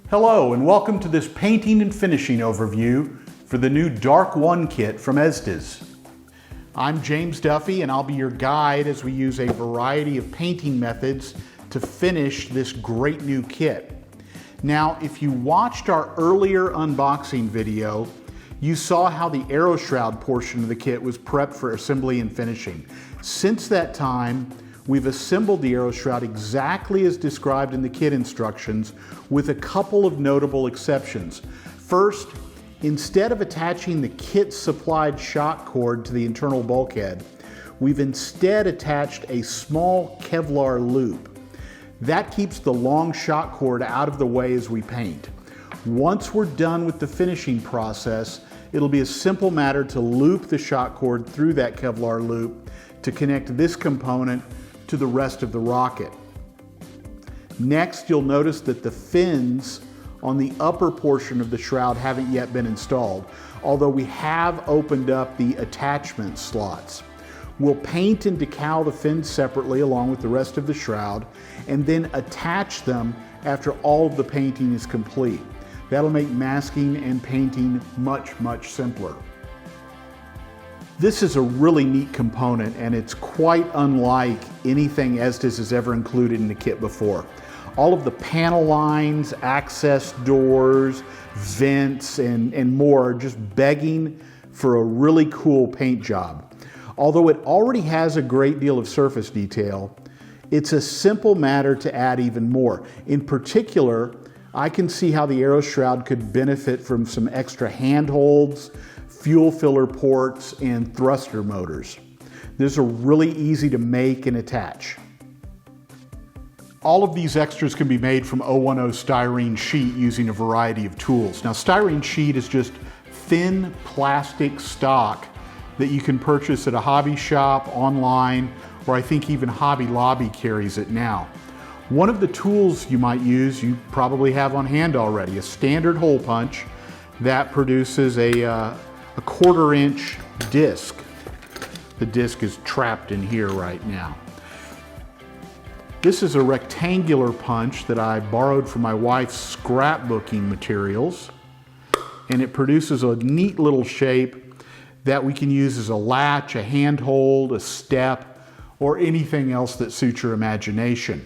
Hello and welcome to this painting and finishing overview for the new DARC-1 kit from Estes. I'm James Duffy and I'll be your guide as we use a variety of painting methods to finish this great new kit. Now, if you watched our earlier unboxing video, you saw how the aero shroud portion of the kit was prepped for assembly and finishing. Since that time, we've assembled the aero shroud exactly as described in the kit instructions, with a couple of notable exceptions. First, instead of attaching the kit supplied shock cord to the internal bulkhead, we've instead attached a small Kevlar loop. That keeps the long shock cord out of the way as we paint. Once we're done with the finishing process, it'll be a simple matter to loop the shock cord through that Kevlar loop to connect this component to the rest of the rocket. Next, you'll notice that the fins on the upper portion of the shroud haven't yet been installed, although we have opened up the attachment slots. We'll paint and decal the fins separately along with the rest of the shroud, and then attach them after all of the painting is complete. That'll make masking and painting much simpler. This is a really neat component and it's quite unlike anything Estes has ever included in the kit before. All of the panel lines, access doors, vents, and more are just begging for a really cool paint job. Although it already has a great deal of surface detail, it's a simple matter to add even more. In particular, I can see how the aero shroud could benefit from some extra handholds, fuel filler ports, and thruster motors. These are really easy to make and attach. All of these extras can be made from 010 styrene sheet using a variety of tools. Now, styrene sheet is just thin plastic stock that you can purchase at a hobby shop, online, or I think even Hobby Lobby carries it now. One of the tools you might use, you probably have on hand already, a standard hole punch that produces a 1/4 inch disc. The disc is trapped in here right now. This is a rectangular punch that I borrowed from my wife's scrapbooking materials, and it produces a neat little shape that we can use as a latch, a handhold, a step, or anything else that suits your imagination.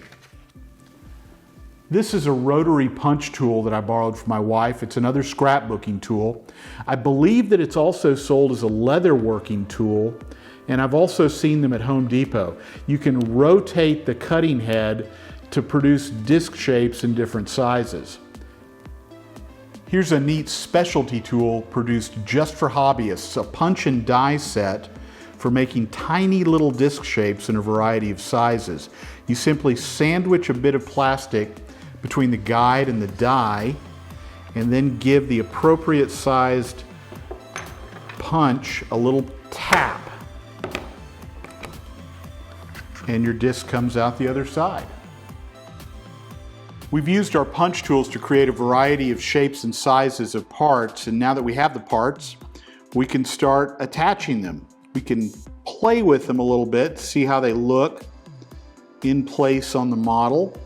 This is a rotary punch tool that I borrowed from my wife. It's another scrapbooking tool. I believe that it's also sold as a leather working tool, and I've also seen them at Home Depot. You can rotate the cutting head to produce disc shapes in different sizes. Here's a neat specialty tool produced just for hobbyists, a punch and die set for making tiny little disc shapes in a variety of sizes. You simply sandwich a bit of plastic between the guide and the die, and then give the appropriate sized punch a little tap, and your disc comes out the other side. We've used our punch tools to create a variety of shapes and sizes of parts, and now that we have the parts, we can start attaching them. We can play with them a little bit, see how they look in place on the model.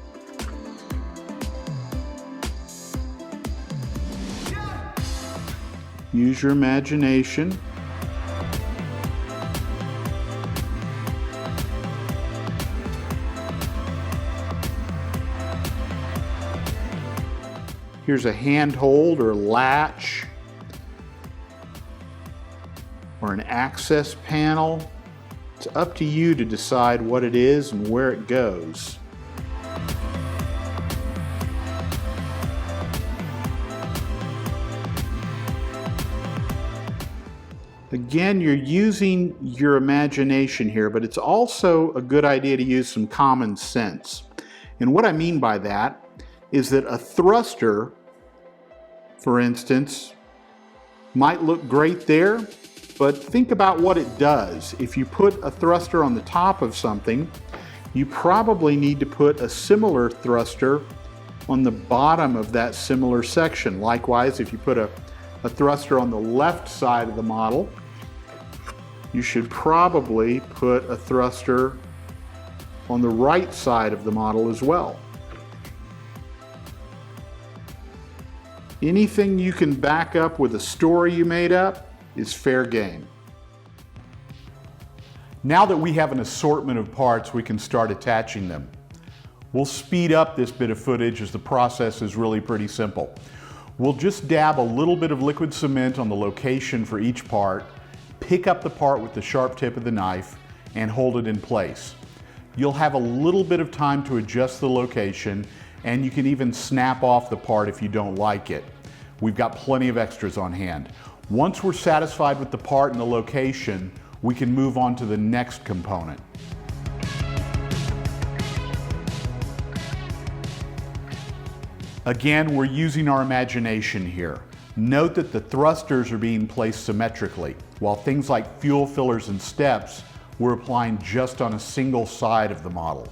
Use your imagination. Here's a handhold or latch or an access panel. It's up to you to decide what it is and where it goes. Again, you're using your imagination here, but it's also a good idea to use some common sense. And what I mean by that is that a thruster, for instance, might look great there, but think about what it does. If you put a thruster on the top of something, you probably need to put a similar thruster on the bottom of that similar section. Likewise, if you put a thruster on the left side of the model, you should probably put a thruster on the right side of the model as well. Anything you can back up with a story you made up is fair game. Now that we have an assortment of parts, we can start attaching them. We'll speed up this bit of footage as the process is really pretty simple. We'll just dab a little bit of liquid cement on the location for each part, pick up the part with the sharp tip of the knife, and hold it in place. You'll have a little bit of time to adjust the location, and you can even snap off the part if you don't like it. We've got plenty of extras on hand. Once we're satisfied with the part and the location, we can move on to the next component. Again, we're using our imagination here. Note that the thrusters are being placed symmetrically, while things like fuel fillers and steps we're applying just on a single side of the model.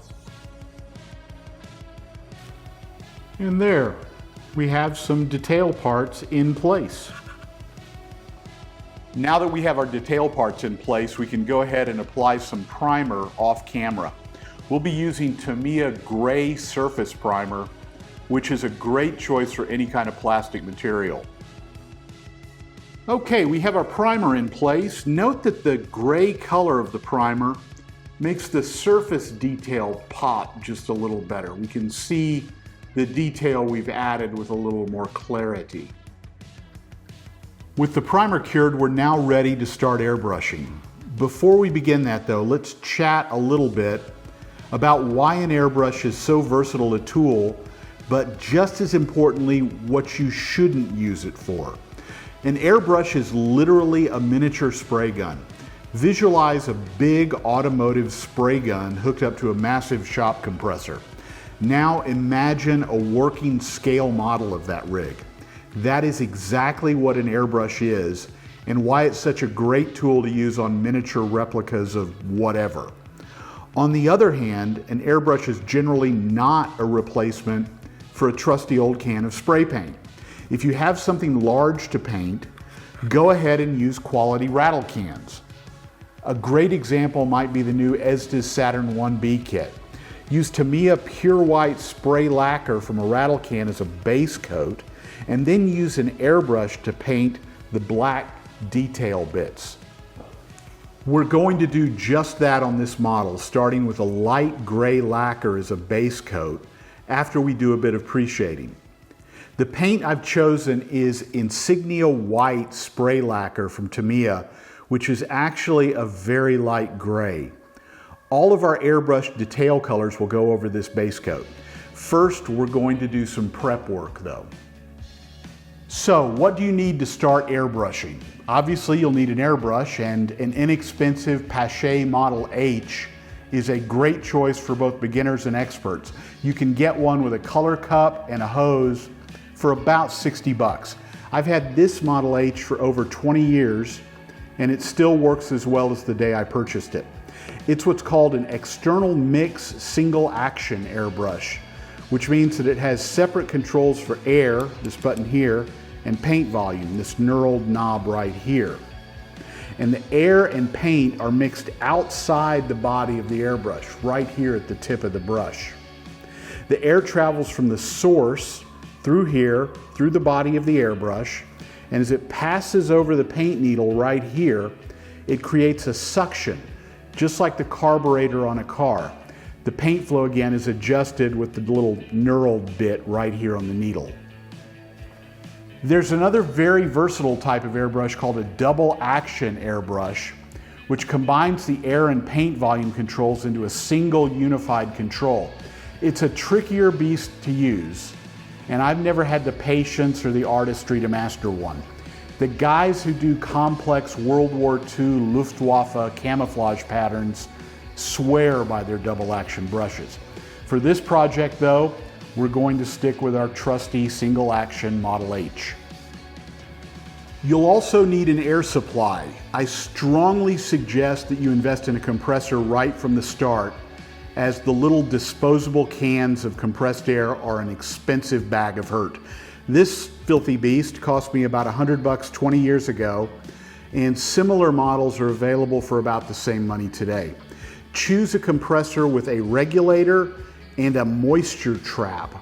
And there, we have some detail parts in place. Now that we have our detail parts in place, we can go ahead and apply some primer off camera. We'll be using Tamiya Gray Surface Primer, which is a great choice for any kind of plastic material. Okay, we have our primer in place. Note that the gray color of the primer makes the surface detail pop just a little better. We can see the detail we've added with a little more clarity. With the primer cured, we're now ready to start airbrushing. Before we begin that though, let's chat a little bit about why an airbrush is so versatile a tool, but just as importantly, what you shouldn't use it for. An airbrush is literally a miniature spray gun. Visualize a big automotive spray gun hooked up to a massive shop compressor. Now imagine a working scale model of that rig. That is exactly what an airbrush is and why it's such a great tool to use on miniature replicas of whatever. On the other hand, an airbrush is generally not a replacement for a trusty old can of spray paint. If you have something large to paint, go ahead and use quality rattle cans. A great example might be the new Estes Saturn-1B kit. Use Tamiya Pure White spray lacquer from a rattle can as a base coat, and then use an airbrush to paint the black detail bits. We're going to do just that on this model, starting with a light gray lacquer as a base coat after we do a bit of pre-shading. The paint I've chosen is Insignia White spray lacquer from Tamiya, which is actually a very light gray. All of our airbrush detail colors will go over this base coat. First, we're going to do some prep work though. So, what do you need to start airbrushing? Obviously, you'll need an airbrush, and an inexpensive Pache Model H is a great choice for both beginners and experts. You can get one with a color cup and a hose for about 60 bucks. I've had this Model H for over 20 years and it still works as well as the day I purchased it. It's what's called an external mix single action airbrush, which means that it has separate controls for air, this button here, and paint volume, this knurled knob right here. And the air and paint are mixed outside the body of the airbrush, right here at the tip of the brush. The air travels from the source through here, through the body of the airbrush, and as it passes over the paint needle right here, it creates a suction, just like the carburetor on a car. The paint flow again is adjusted with the little knurled bit right here on the needle. There's another very versatile type of airbrush called a double action airbrush, which combines the air and paint volume controls into a single unified control. It's a trickier beast to use, and I've never had the patience or the artistry to master one. The guys who do complex World War II Luftwaffe camouflage patterns swear by their double action brushes. For this project though, we're going to stick with our trusty single action Model H. You'll also need an air supply. I strongly suggest that you invest in a compressor right from the start, as the little disposable cans of compressed air are an expensive bag of hurt. This filthy beast cost me about 100 bucks 20 years ago, and similar models are available for about the same money today. Choose a compressor with a regulator and a moisture trap.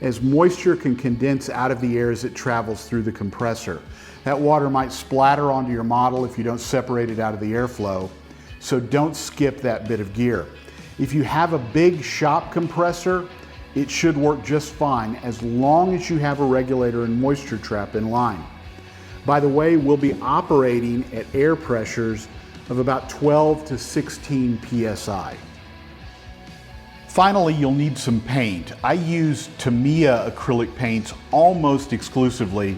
as moisture can condense out of the air as it travels through the compressor. That water might splatter onto your model if you don't separate it out of the airflow, so don't skip that bit of gear. If you have a big shop compressor, it should work just fine as long as you have a regulator and moisture trap in line. By the way, we'll be operating at air pressures of about 12 to 16 psi. Finally, you'll need some paint. I use Tamiya acrylic paints almost exclusively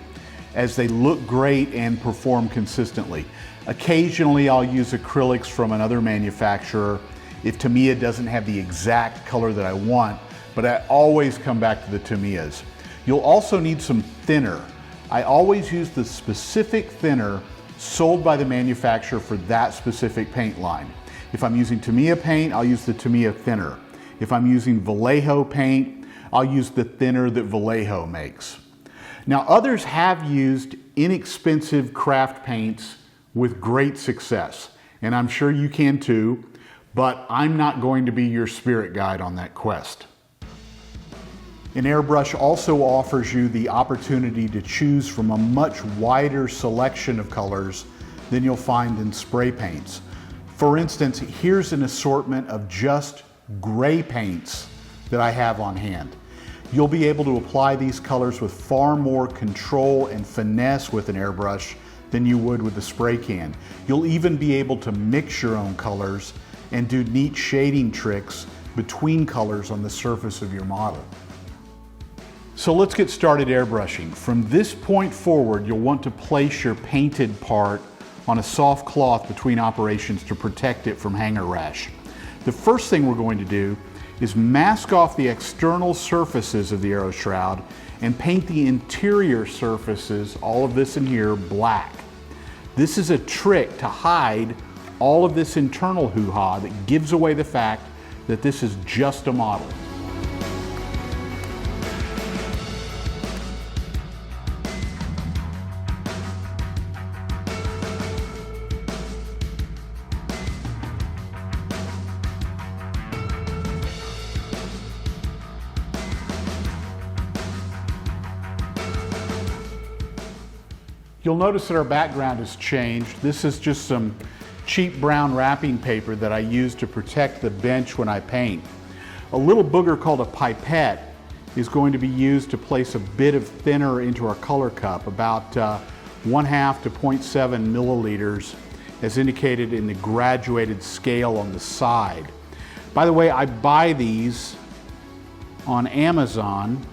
as they look great and perform consistently. Occasionally, I'll use acrylics from another manufacturer if Tamiya doesn't have the exact color that I want, but I always come back to the Tamiyas. You'll also need some thinner. I always use the specific thinner sold by the manufacturer for that specific paint line. If I'm using Tamiya paint, I'll use the Tamiya thinner. If I'm using Vallejo paint, I'll use the thinner that Vallejo makes. Now, others have used inexpensive craft paints with great success, and I'm sure you can too, but I'm not going to be your spirit guide on that quest. An airbrush also offers you the opportunity to choose from a much wider selection of colors than you'll find in spray paints. For instance, here's an assortment of just gray paints that I have on hand. You'll be able to apply these colors with far more control and finesse with an airbrush than you would with a spray can. You'll even be able to mix your own colors and do neat shading tricks between colors on the surface of your model. So let's get started airbrushing. From this point forward, you'll want to place your painted part on a soft cloth between operations to protect it from hanger rash. The first thing we're going to do is mask off the external surfaces of the aero shroud and paint the interior surfaces, all of this in here, black. This is a trick to hide all of this internal hoo-ha that gives away the fact that this is just a model. You'll notice that our background has changed. This is just some cheap brown wrapping paper that I use to protect the bench when I paint. A little booger called a pipette is going to be used to place a bit of thinner into our color cup, about 1/2 to 0.7 milliliters, as indicated in the graduated scale on the side. By the way, I buy these on Amazon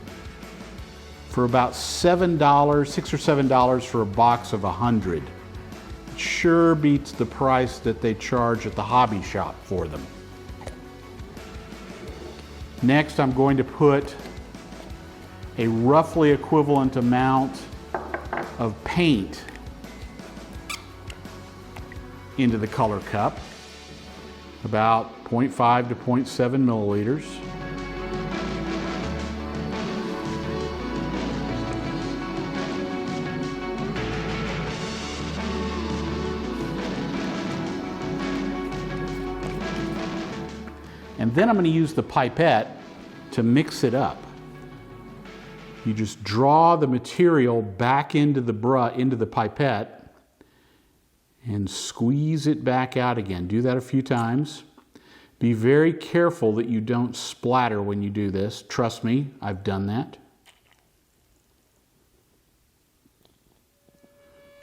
for about $7, $6 or $7 for a box of 100. It sure beats the price that they charge at the hobby shop for them. Next, I'm going to put a roughly equivalent amount of paint into the color cup, about 0.5 to 0.7 milliliters. And then I'm going to use the pipette to mix it up. You just draw the material back into the pipette and squeeze it back out again. Do that a few times. Be very careful that you don't splatter when you do this. Trust me, I've done that.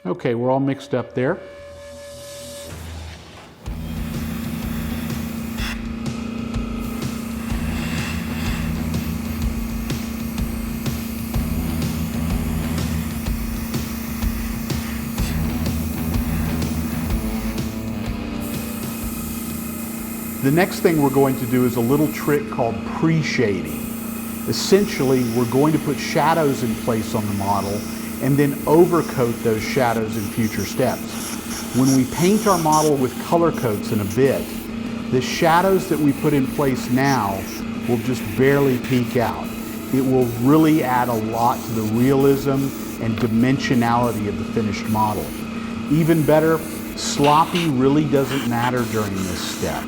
Okay, we're all mixed up there. The next thing we're going to do is a little trick called pre-shading. Essentially, we're going to put shadows in place on the model and then overcoat those shadows in future steps. When we paint our model with color coats in a bit, the shadows that we put in place now will just barely peek out. It will really add a lot to the realism and dimensionality of the finished model. Even better, sloppy really doesn't matter during this step.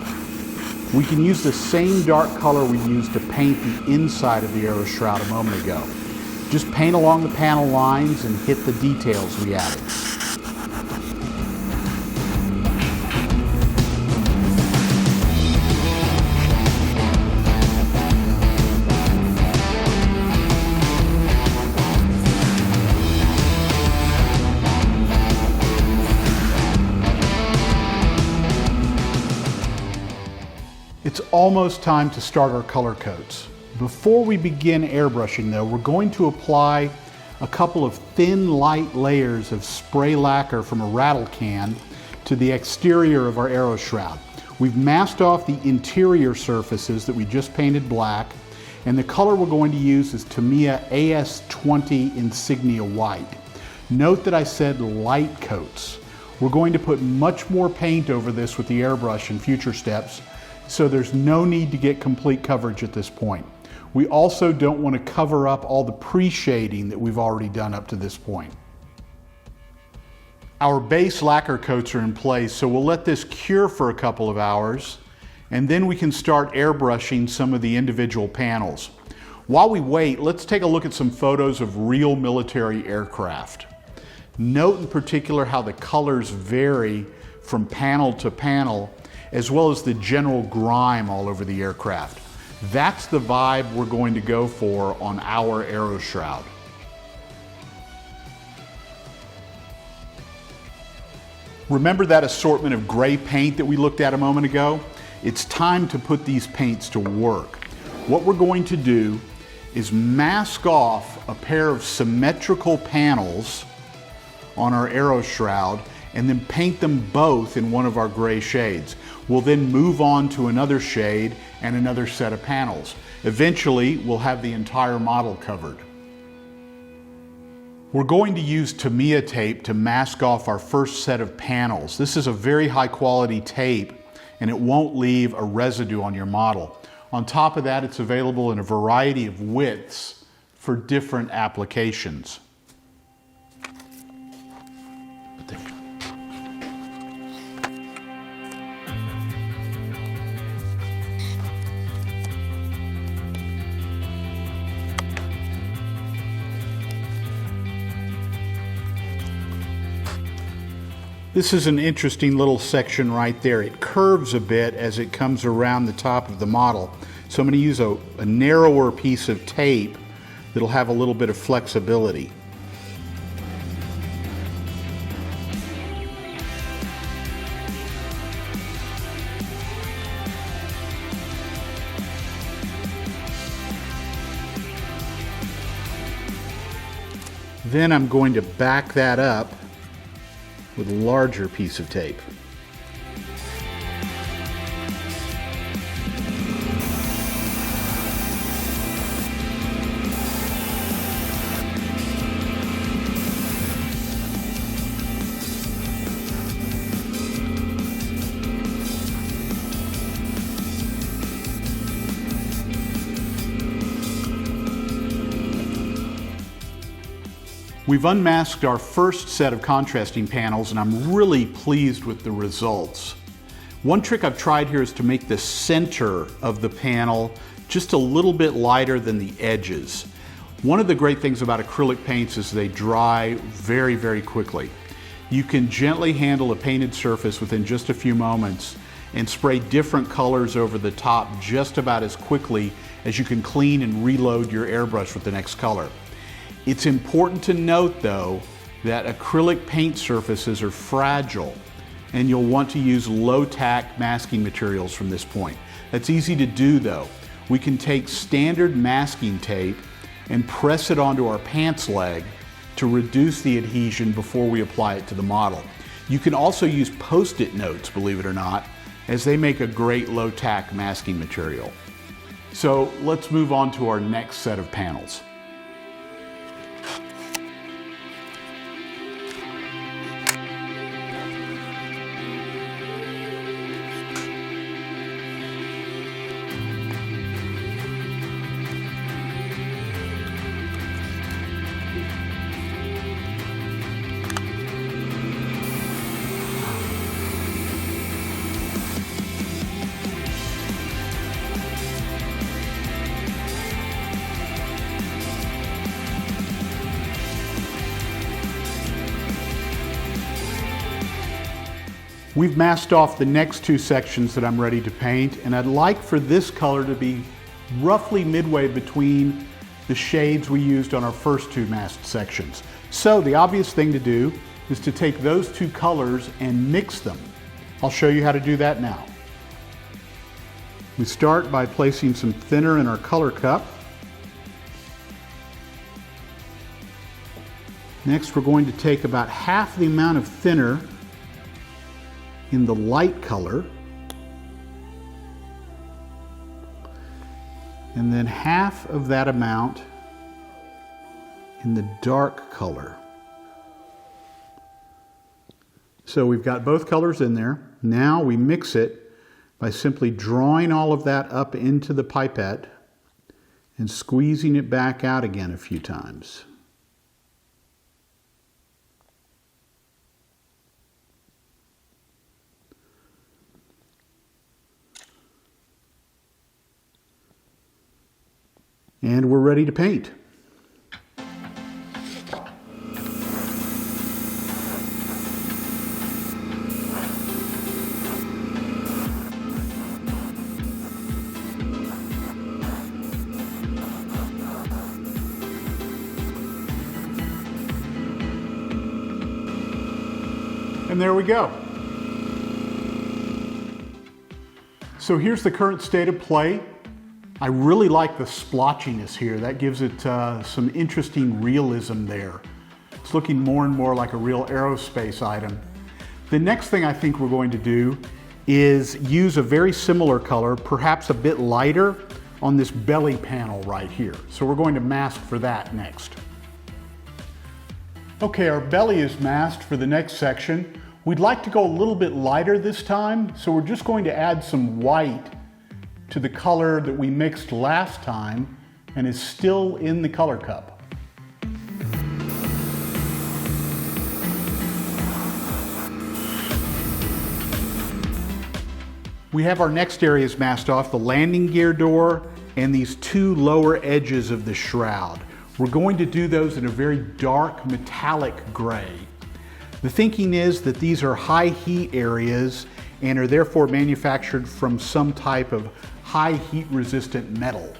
We can use the same dark color we used to paint the inside of the aero shroud a moment ago. Just paint along the panel lines and hit the details we added. It's almost time to start our color coats. Before we begin airbrushing though, we're going to apply a couple of thin light layers of spray lacquer from a rattle can to the exterior of our aero shroud. We've masked off the interior surfaces that we just painted black, and the color we're going to use is Tamiya AS20 Insignia White. Note that I said light coats. We're going to put much more paint over this with the airbrush in future steps, so there's no need to get complete coverage at this point. We also don't want to cover up all the pre-shading that we've already done up to this point. Our base lacquer coats are in place, so we'll let this cure for a couple of hours, and then we can start airbrushing some of the individual panels. While we wait, let's take a look at some photos of real military aircraft. Note in particular how the colors vary from panel to panel, as well as the general grime all over the aircraft. That's the vibe we're going to go for on our aero shroud. Remember that assortment of gray paint that we looked at a moment ago? It's time to put these paints to work. What we're going to do is mask off a pair of symmetrical panels on our aero shroud and then paint them both in one of our gray shades. We'll then move on to another shade and another set of panels. Eventually, we'll have the entire model covered. We're going to use Tamiya tape to mask off our first set of panels. This is a very high quality tape and it won't leave a residue on your model. On top of that, it's available in a variety of widths for different applications. This is an interesting little section right there. It curves a bit as it comes around the top of the model. So I'm going to use a narrower piece of tape that'll have a little bit of flexibility. Then I'm going to back that up with a larger piece of tape. We've unmasked our first set of contrasting panels and I'm really pleased with the results. One trick I've tried here is to make the center of the panel just a little bit lighter than the edges. One of the great things about acrylic paints is they dry very, very quickly. You can gently handle a painted surface within just a few moments and spray different colors over the top just about as quickly as you can clean and reload your airbrush with the next color. It's important to note though that acrylic paint surfaces are fragile and you'll want to use low-tack masking materials from this point. That's easy to do though. We can take standard masking tape and press it onto our pants leg to reduce the adhesion before we apply it to the model. You can also use Post-it notes, believe it or not, as they make a great low-tack masking material. So let's move on to our next set of panels. We've masked off the next two sections that I'm ready to paint, and I'd like for this color to be roughly midway between the shades we used on our first two masked sections. So the obvious thing to do is to take those two colors and mix them. I'll show you how to do that now. We start by placing some thinner in our color cup. Next, we're going to take about half the amount of thinner in the light color, and then half of that amount in the dark color. So we've got both colors in there. Now we mix it by simply drawing all of that up into the pipette and squeezing it back out again a few times. And we're ready to paint. And there we go. So here's the current state of play. I really like the splotchiness here. That gives it some interesting realism there. It's looking more and more like a real aerospace item. The next thing I think we're going to do is use a very similar color, perhaps a bit lighter, on this belly panel right here. So we're going to mask for that next. Okay, our belly is masked for the next section. We'd like to go a little bit lighter this time, so we're just going to add some white to the color that we mixed last time and is still in the color cup. We have our next areas masked off, the landing gear door and these two lower edges of the shroud. We're going to do those in a very dark metallic gray. The thinking is that these are high heat areas and are therefore manufactured from some type of high heat resistant metal.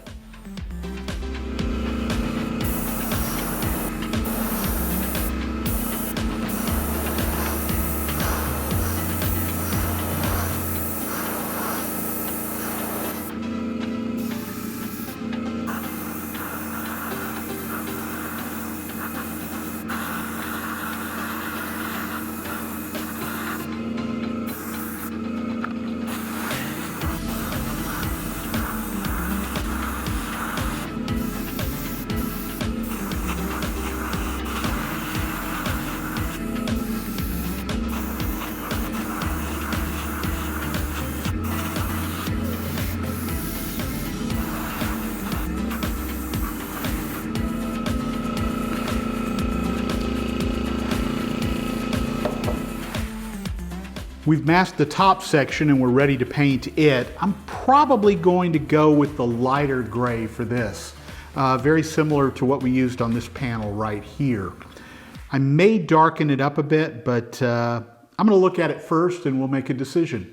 We've masked the top section and we're ready to paint it. I'm probably going to go with the lighter gray for this. Very similar to what we used on this panel right here. I may darken it up a bit, but I'm going to look at it first and we'll make a decision.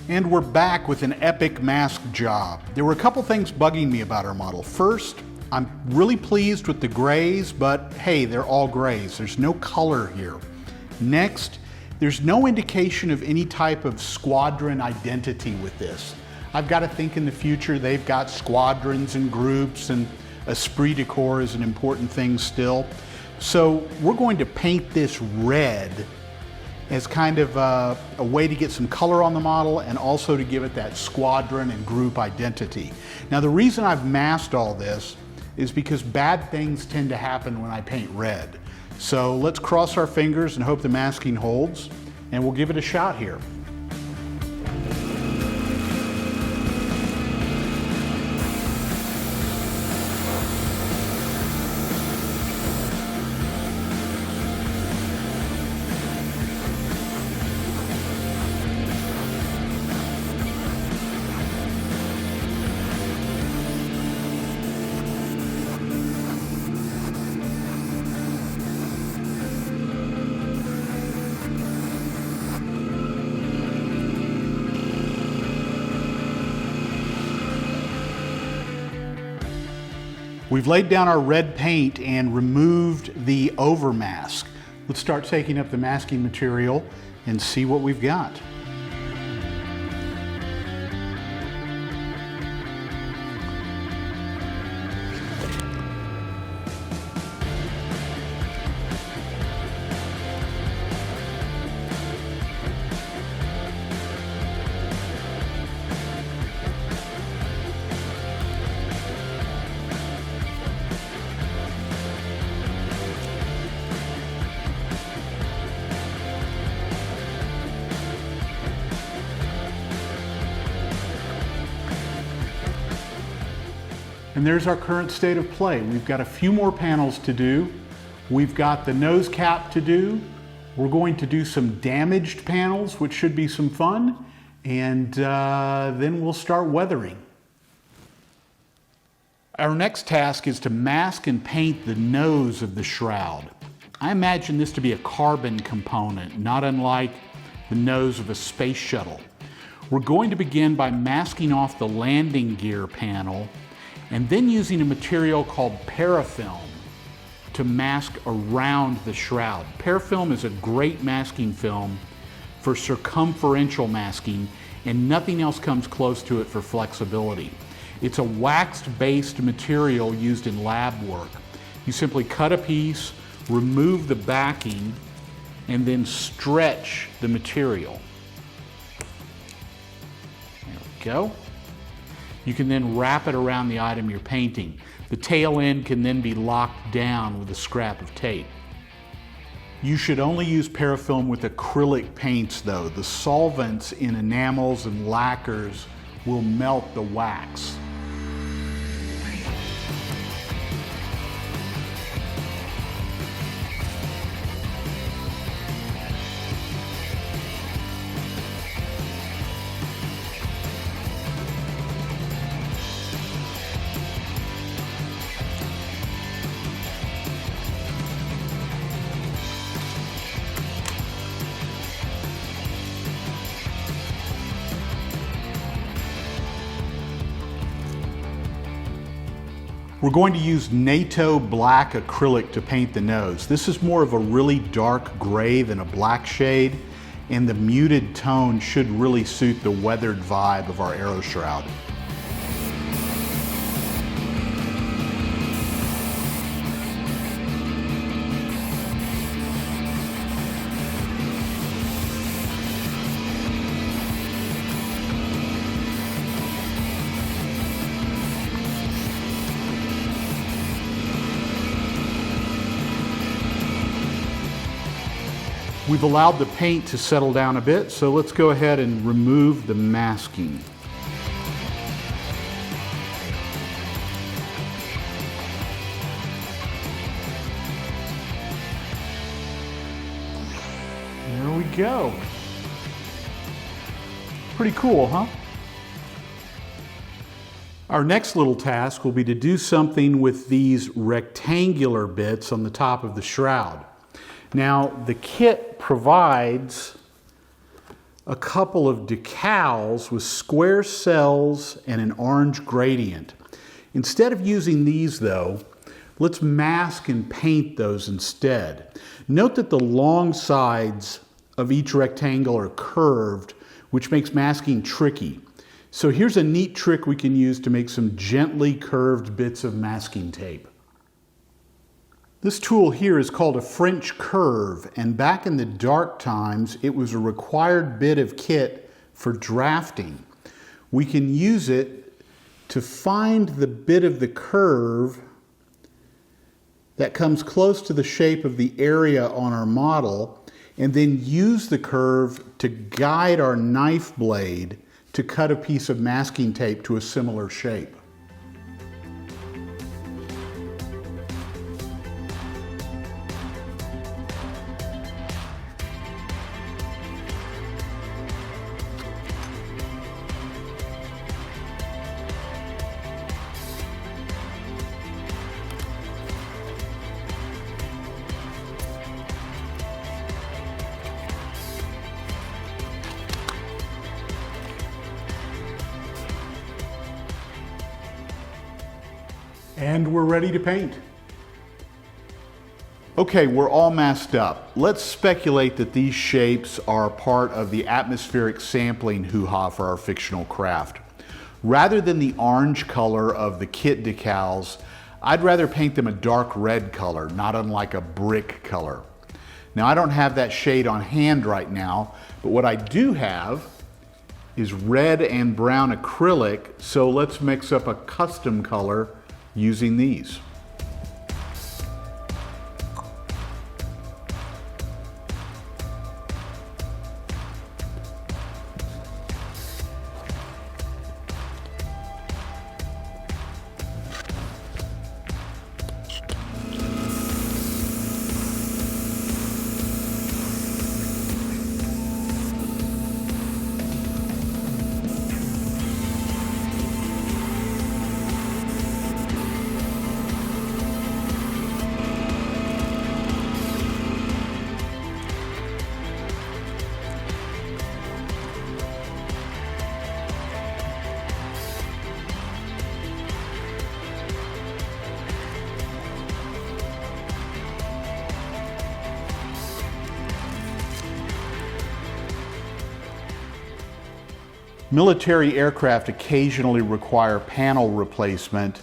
And we're back with an epic mask job. There were a couple things bugging me about our model. First, I'm really pleased with the grays, but hey, they're all grays. There's no color here. Next, there's no indication of any type of squadron identity with this. I've got to think in the future they've got squadrons and groups, and esprit de corps is an important thing still. So we're going to paint this red as kind of a way to get some color on the model and also to give it that squadron and group identity. Now the reason I've masked all this is because bad things tend to happen when I paint red. So let's cross our fingers and hope the masking holds, and we'll give it a shot here. We've laid down our red paint and removed the overmask. Let's start taking up the masking material and see what we've got. And there's our current state of play. We've got a few more panels to do. We've got the nose cap to do. We're going to do some damaged panels, which should be some fun. And then we'll start weathering. Our next task is to mask and paint the nose of the shroud. I imagine this to be a carbon component, not unlike the nose of a space shuttle. We're going to begin by masking off the landing gear panel and then using a material called parafilm to mask around the shroud. Parafilm is a great masking film for circumferential masking, and nothing else comes close to it for flexibility. It's a waxed-based material used in lab work. You simply cut a piece, remove the backing, and then stretch the material. There we go. You can then wrap it around the item you're painting. The tail end can then be locked down with a scrap of tape. You should only use parafilm with acrylic paints though. The solvents in enamels and lacquers will melt the wax. We're going to use NATO black acrylic to paint the nose. This is more of a really dark gray than a black shade, and the muted tone should really suit the weathered vibe of our aero shroud. We've allowed the paint to settle down a bit, so let's go ahead and remove the masking. There we go. Pretty cool, huh? Our next little task will be to do something with these rectangular bits on the top of the shroud. Now, the kit provides a couple of decals with square cells and an orange gradient. Instead of using these though, let's mask and paint those instead. Note that the long sides of each rectangle are curved, which makes masking tricky. So here's a neat trick we can use to make some gently curved bits of masking tape. This tool here is called a French curve, and back in the dark times, it was a required bit of kit for drafting. We can use it to find the bit of the curve that comes close to the shape of the area on our model, and then use the curve to guide our knife blade to cut a piece of masking tape to a similar shape. And we're ready to paint. Okay, we're all masked up. Let's speculate that these shapes are part of the atmospheric sampling hoo-ha for our fictional craft. Rather than the orange color of the kit decals, I'd rather paint them a dark red color, not unlike a brick color. Now, I don't have that shade on hand right now, but what I do have is red and brown acrylic, so let's mix up a custom color using these. Military aircraft occasionally require panel replacement,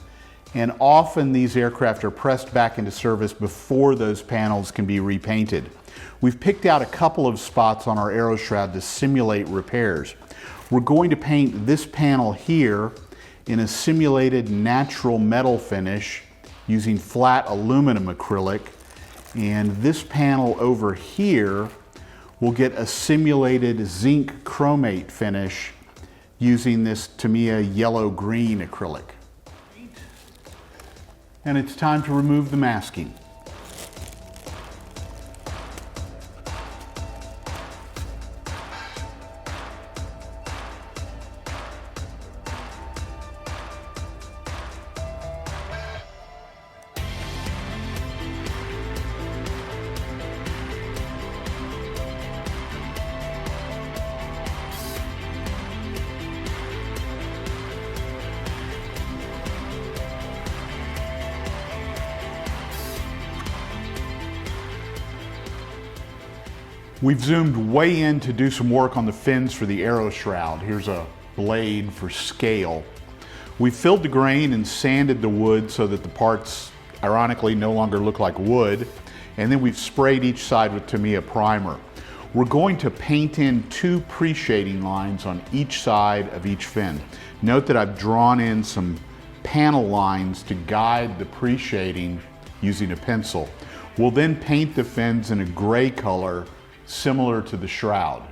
and often these aircraft are pressed back into service before those panels can be repainted. We've picked out a couple of spots on our aero shroud to simulate repairs. We're going to paint this panel here in a simulated natural metal finish using flat aluminum acrylic, and this panel over here will get a simulated zinc chromate finish using this Tamiya yellow-green acrylic. And it's time to remove the masking. We've zoomed way in to do some work on the fins for the aero shroud. Here's a blade for scale. We filled the grain and sanded the wood so that the parts, ironically, no longer look like wood. And then we've sprayed each side with Tamiya primer. We're going to paint in 2 pre-shading lines on each side of each fin. Note that I've drawn in some panel lines to guide the pre-shading using a pencil. We'll then paint the fins in a gray color similar to the shroud.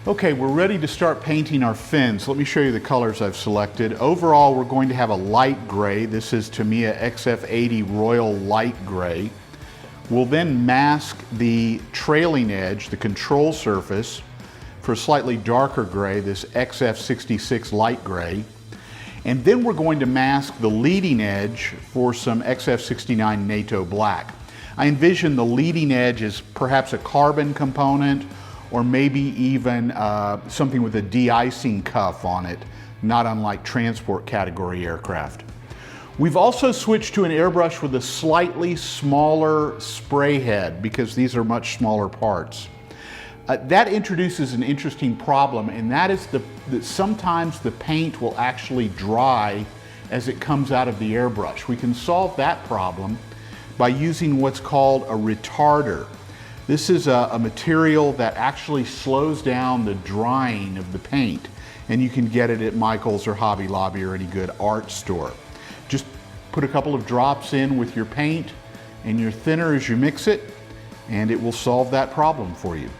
Okay, we're ready to start painting our fins. Let me show you the colors I've selected. Overall, we're going to have a light gray. This is Tamiya XF80 Royal Light Gray. We'll then mask the trailing edge, the control surface, for a slightly darker gray, this XF66 Light Gray. And then we're going to mask the leading edge for some XF69 NATO Black. I envision the leading edge as perhaps a carbon component, or maybe even something with a de-icing cuff on it, not unlike transport category aircraft. We've also switched to an airbrush with a slightly smaller spray head because these are much smaller parts. That introduces an interesting problem, and that is that sometimes the paint will actually dry as it comes out of the airbrush. We can solve that problem by using what's called a retarder. This is a material that actually slows down the drying of the paint, and you can get it at Michael's or Hobby Lobby or any good art store. Just put a couple of drops in with your paint and your thinner as you mix it, and it will solve that problem for you.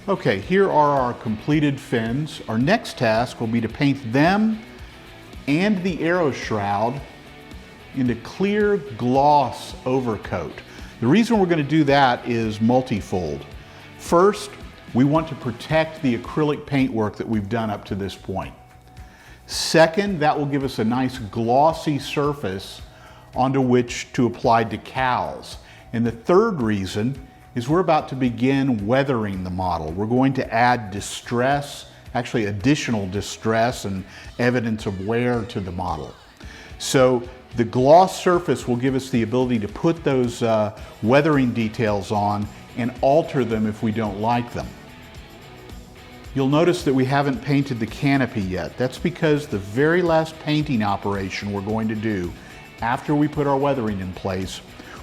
Okay, here are our completed fins. Our next task will be to paint them and the aero shroud into clear gloss overcoat. The reason we're going to do that is multifold. First, we want to protect the acrylic paintwork that we've done up to this point. Second, that will give us a nice glossy surface onto which to apply decals. And the third reason is we're about to begin weathering the model. We're going to add distress, actually additional distress and evidence of wear to the model. So the gloss surface will give us the ability to put those weathering details on and alter them if we don't like them. You'll notice that we haven't painted the canopy yet. That's because the very last painting operation we're going to do after we put our weathering in place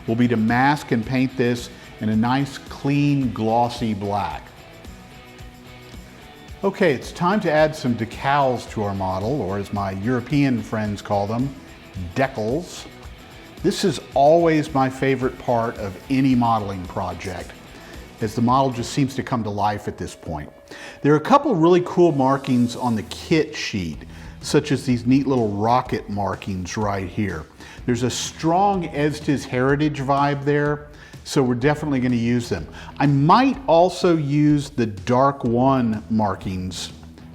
will be to mask and paint this in a nice, clean, glossy black. Okay, it's time to add some decals to our model, or as my European friends call them, decals. This is always my favorite part of any modeling project, as the model just seems to come to life at this point. There are a couple really cool markings on the kit sheet, such as these neat little rocket markings right here. There's a strong Estes heritage vibe there, so we're definitely going to use them. I might also use the DARC-1 markings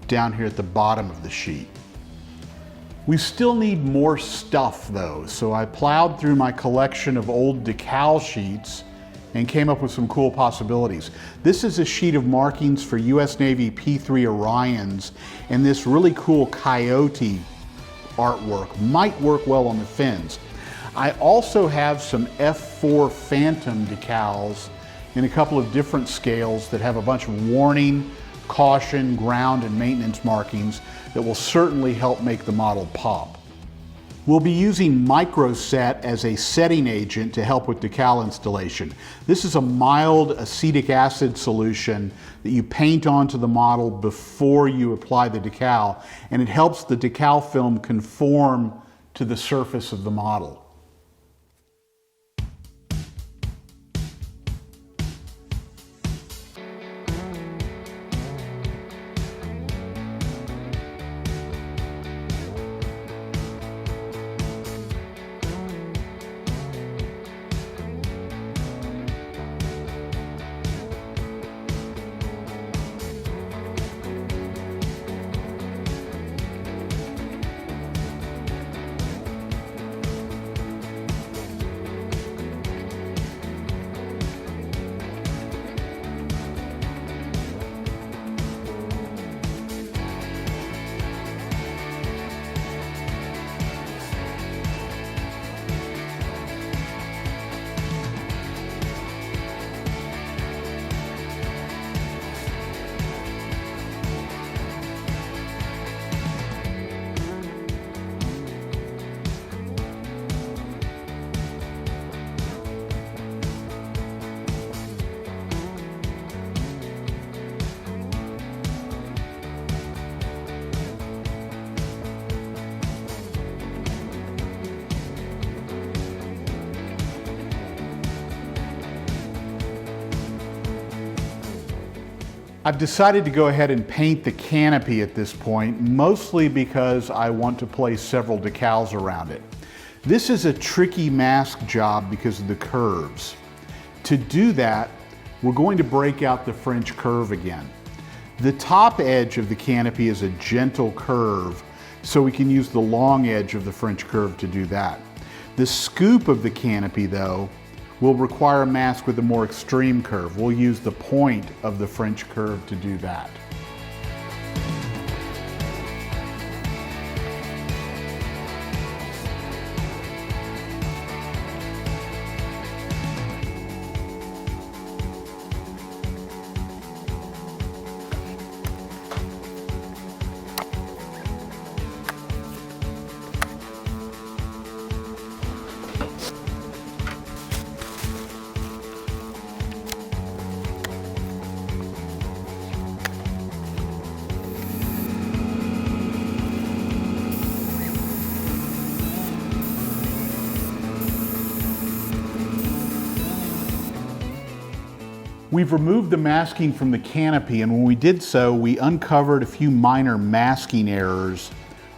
down here at the bottom of the sheet. We still need more stuff though, so I plowed through my collection of old decal sheets and came up with some cool possibilities. This is a sheet of markings for US Navy P-3 Orions, and this really cool coyote artwork might work well on the fins. I also have some F4 Phantom decals in a couple of different scales that have a bunch of warning, caution, ground, and maintenance markings that will certainly help make the model pop. We'll be using Microset as a setting agent to help with decal installation. This is a mild acetic acid solution that you paint onto the model before you apply the decal, and it helps the decal film conform to the surface of the model. I've decided to go ahead and paint the canopy at this point, mostly because I want to place several decals around it. This is a tricky mask job because of the curves. To do that, we're going to break out the French curve again. The top edge of the canopy is a gentle curve, so we can use the long edge of the French curve to do that. The scoop of the canopy, though, will require a mask with a more extreme curve. We'll use the point of the French curve to do that. We've removed the masking from the canopy, and when we did so, we uncovered a few minor masking errors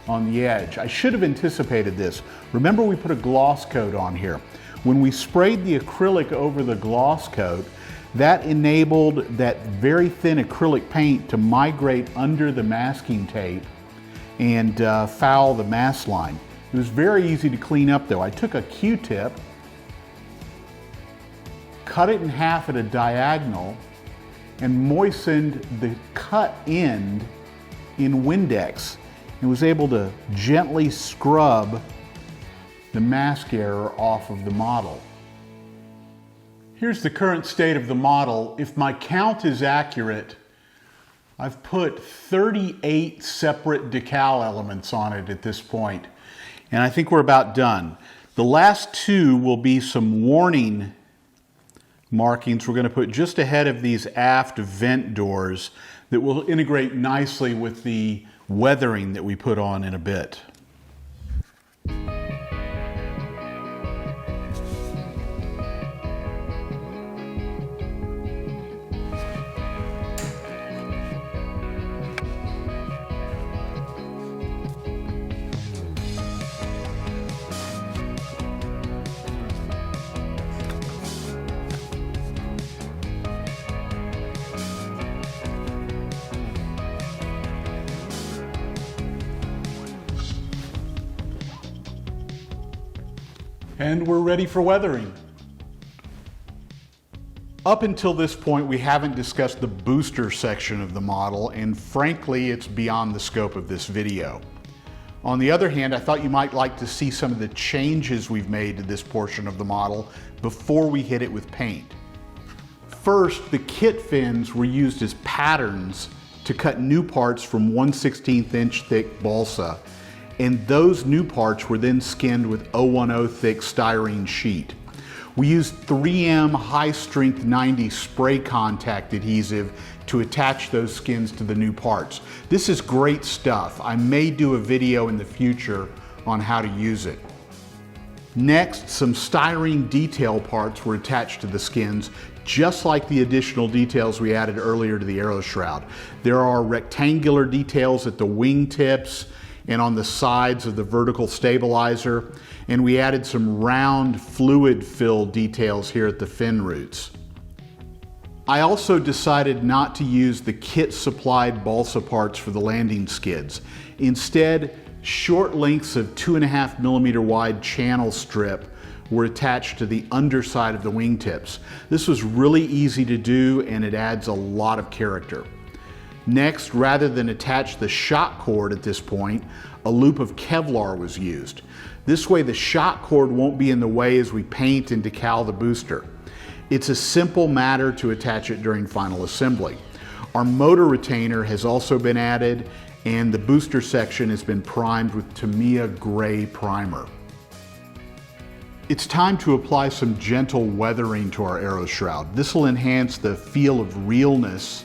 on the edge. I should have anticipated this. Remember, we put a gloss coat on here. When we sprayed the acrylic over the gloss coat, that enabled that very thin acrylic paint to migrate under the masking tape and foul the mask line. It was very easy to clean up though. I took a Q-tip, cut it in half at a diagonal, and moistened the cut end in Windex, and was able to gently scrub the mask error off of the model. Here's the current state of the model. If my count is accurate, I've put 38 separate decal elements on it at this point, and I think we're about done. The last two will be some warning markings we're going to put just ahead of these aft vent doors that will integrate nicely with the weathering that we put on in a bit. And we're ready for weathering. Up until this point, we haven't discussed the booster section of the model, and frankly, it's beyond the scope of this video. On the other hand, I thought you might like to see some of the changes we've made to this portion of the model before we hit it with paint. First, the kit fins were used as patterns to cut new parts from 1/16 inch thick balsa, and those new parts were then skinned with 010 thick styrene sheet. We used 3M high strength 90 spray contact adhesive to attach those skins to the new parts. This is great stuff. I may do a video in the future on how to use it. Next, some styrene detail parts were attached to the skins, just like the additional details we added earlier to the aero shroud. There are rectangular details at the wing tips and on the sides of the vertical stabilizer, and we added some round fluid-filled details here at the fin roots. I also decided not to use the kit-supplied balsa parts for the landing skids. Instead, short lengths of 2.5 millimeter wide channel strip were attached to the underside of the wingtips. This was really easy to do, and it adds a lot of character. Next, rather than attach the shock cord at this point, a loop of Kevlar was used. This way the shock cord won't be in the way as we paint and decal the booster. It's a simple matter to attach it during final assembly. Our motor retainer has also been added, and the booster section has been primed with Tamiya gray primer. It's time to apply some gentle weathering to our aero shroud. This will enhance the feel of realness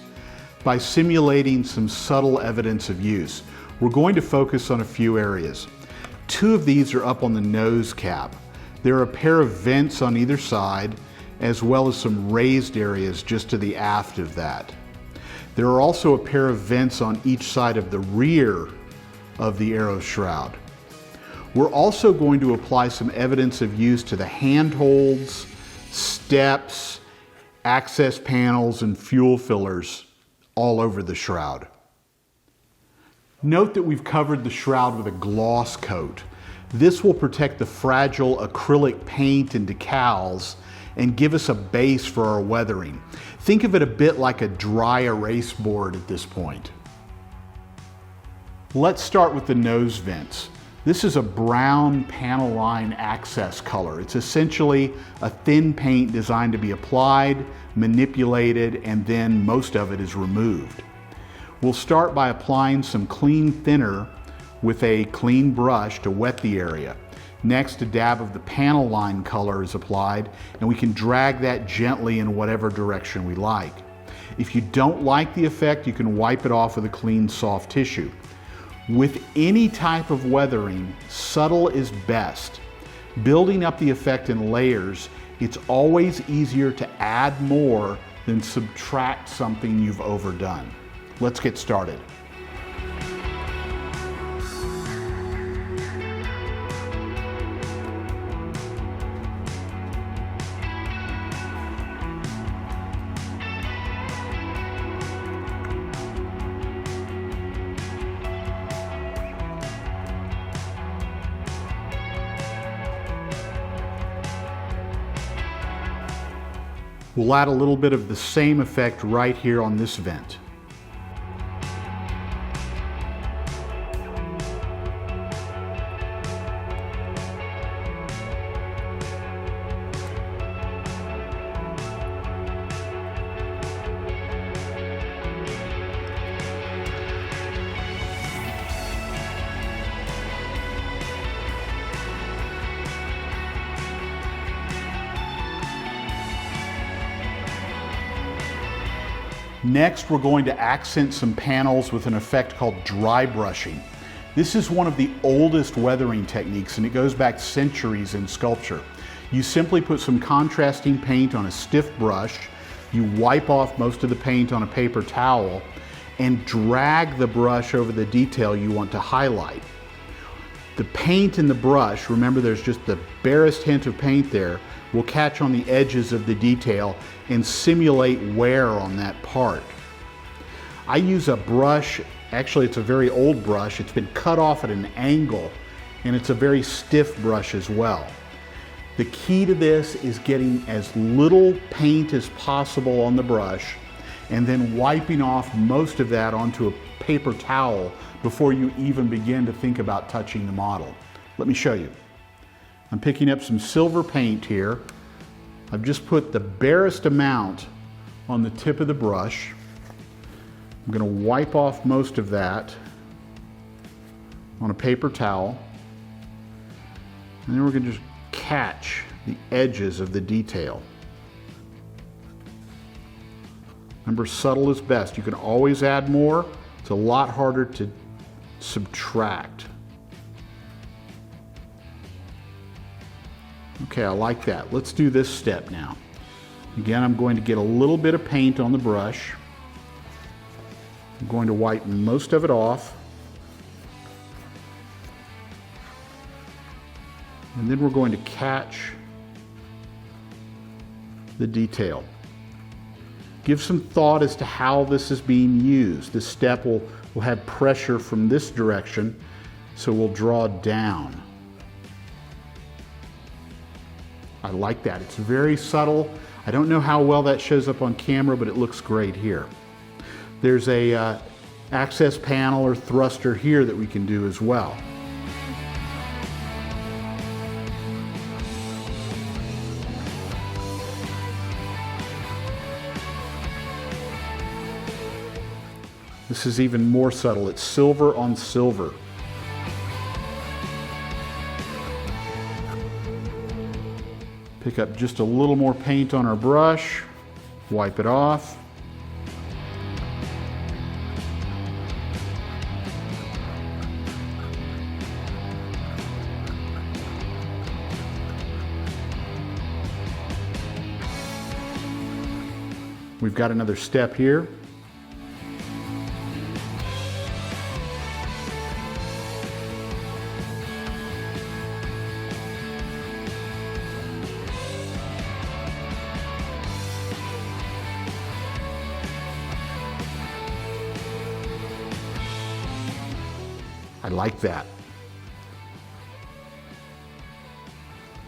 by simulating some subtle evidence of use. We're going to focus on a few areas. Two of these are up on the nose cap. There are a pair of vents on either side, as well as some raised areas just to the aft of that. There are also a pair of vents on each side of the rear of the aero shroud. We're also going to apply some evidence of use to the handholds, steps, access panels, and fuel fillers all over the shroud. Note that we've covered the shroud with a gloss coat. This will protect the fragile acrylic paint and decals and give us a base for our weathering. Think of it a bit like a dry erase board at this point. Let's start with the nose vents. This is a brown panel line access color. It's essentially a thin paint designed to be applied, manipulated, and then most of it is removed. We'll start by applying some clean thinner with a clean brush to wet the area. Next, a dab of the panel line color is applied, and we can drag that gently in whatever direction we like. If you don't like the effect, you can wipe it off with a clean soft tissue. With any type of weathering, subtle is best. Building up the effect in layers, it's always easier to add more than subtract something you've overdone. Let's get started. We'll add a little bit of the same effect right here on this vent. Next, we're going to accent some panels with an effect called dry brushing. This is one of the oldest weathering techniques, and it goes back centuries in sculpture. You simply put some contrasting paint on a stiff brush, you wipe off most of the paint on a paper towel, and drag the brush over the detail you want to highlight. The paint in the brush, remember there's just the barest hint of paint there, will catch on the edges of the detail and simulate wear on that part. I use a brush, actually it's a very old brush, it's been cut off at an angle, and it's a very stiff brush as well. The key to this is getting as little paint as possible on the brush and then wiping off most of that onto a paper towel before you even begin to think about touching the model. Let me show you. I'm picking up some silver paint here. I've just put the barest amount on the tip of the brush. I'm going to wipe off most of that on a paper towel. And then we're going to just catch the edges of the detail. Remember, subtle is best. You can always add more. It's a lot harder to subtract. Okay, I like that. Let's do this step now. Again, I'm going to get a little bit of paint on the brush. I'm going to wipe most of it off. And then we're going to catch the detail. Give some thought as to how this is being used. This step will have pressure from this direction, so we'll draw down. I like that. It's very subtle. I don't know how well that shows up on camera, but it looks great here. There's a access panel or thruster here that we can do as well. This is even more subtle. It's silver on silver. Pick up just a little more paint on our brush, wipe it off. We've got another step here. I like that.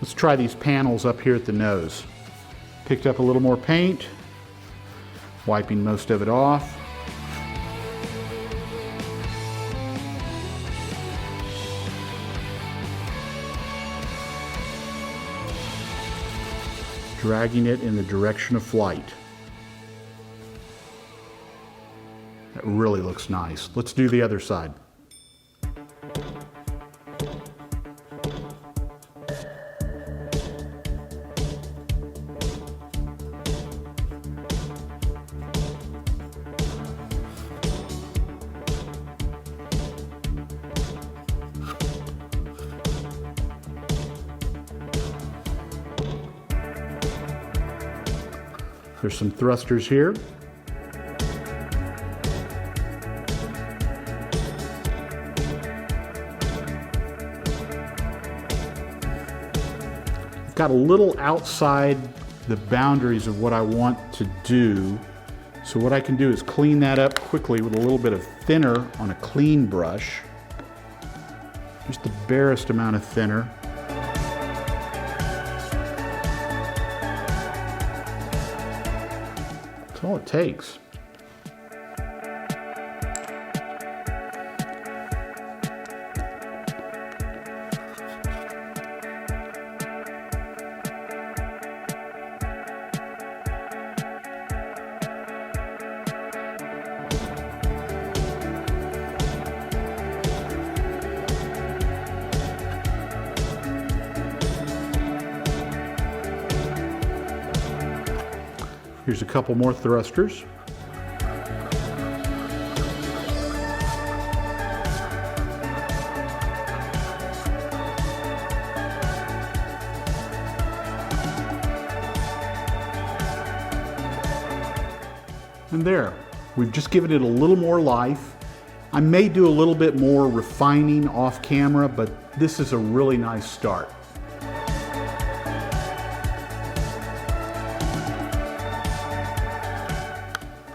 Let's try these panels up here at the nose. Picked up a little more paint, wiping most of it off. Dragging it in the direction of flight. That really looks nice. Let's do the other side. There's some thrusters here. I've got a little outside the boundaries of what I want to do. So what I can do is clean that up quickly with a little bit of thinner on a clean brush. Just the barest amount of thinner. That's all it takes. Here's a couple more thrusters. And there, we've just given it a little more life. I may do a little bit more refining off camera, but this is a really nice start.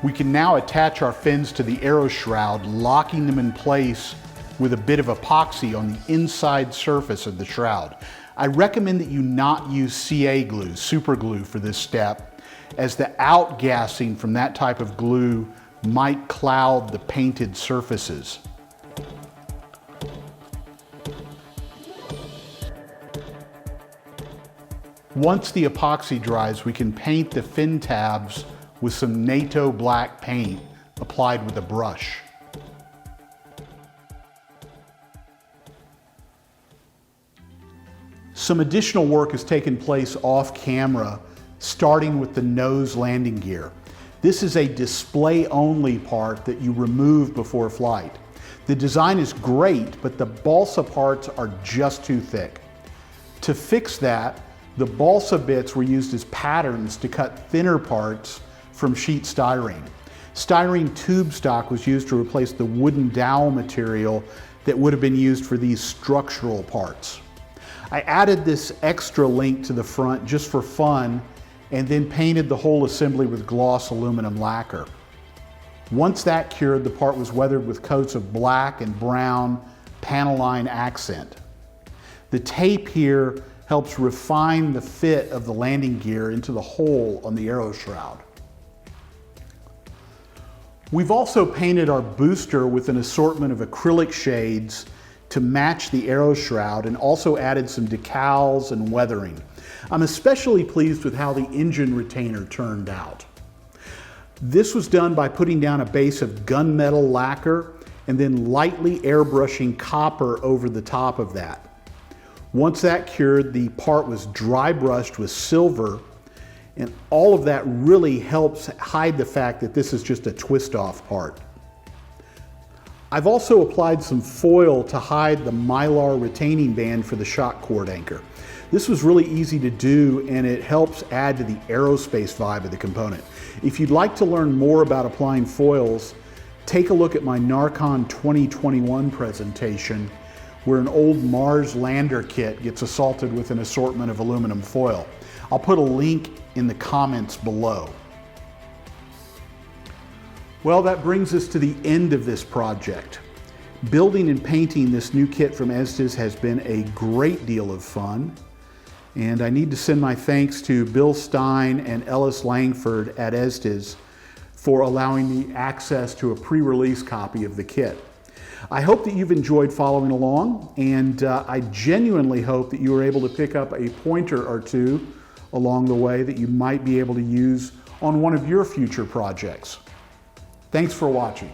We can now attach our fins to the aero shroud, locking them in place with a bit of epoxy on the inside surface of the shroud. I recommend that you not use CA glue, super glue, for this step, as the outgassing from that type of glue might cloud the painted surfaces. Once the epoxy dries, we can paint the fin tabs with some NATO black paint applied with a brush. Some additional work has taken place off camera, starting with the nose landing gear. This is a display-only part that you remove before flight. The design is great, but the balsa parts are just too thick. To fix that, the balsa bits were used as patterns to cut thinner parts from sheet styrene. Styrene tube stock was used to replace the wooden dowel material that would have been used for these structural parts. I added this extra link to the front just for fun, and then painted the whole assembly with gloss aluminum lacquer. Once that cured, the part was weathered with coats of black and brown Panaline accent. The tape here helps refine the fit of the landing gear into the hole on the aero shroud. We've also painted our booster with an assortment of acrylic shades to match the aero shroud, and also added some decals and weathering. I'm especially pleased with how the engine retainer turned out. This was done by putting down a base of gunmetal lacquer and then lightly airbrushing copper over the top of that. Once that cured, the part was dry brushed with silver, and all of that really helps hide the fact that this is just a twist-off part. I've also applied some foil to hide the mylar retaining band for the shock cord anchor. This was really easy to do, and it helps add to the aerospace vibe of the component. If you'd like to learn more about applying foils, take a look at my Narcon 2021 presentation, where an old Mars lander kit gets assaulted with an assortment of aluminum foil. I'll put a link in the comments below. Well, that brings us to the end of this project. Building and painting this new kit from Estes has been a great deal of fun, and I need to send my thanks to Bill Stein and Ellis Langford at Estes for allowing me access to a pre-release copy of the kit. I hope that you've enjoyed following along, and I genuinely hope that you were able to pick up a pointer or two along the way that you might be able to use on one of your future projects. Thanks for watching.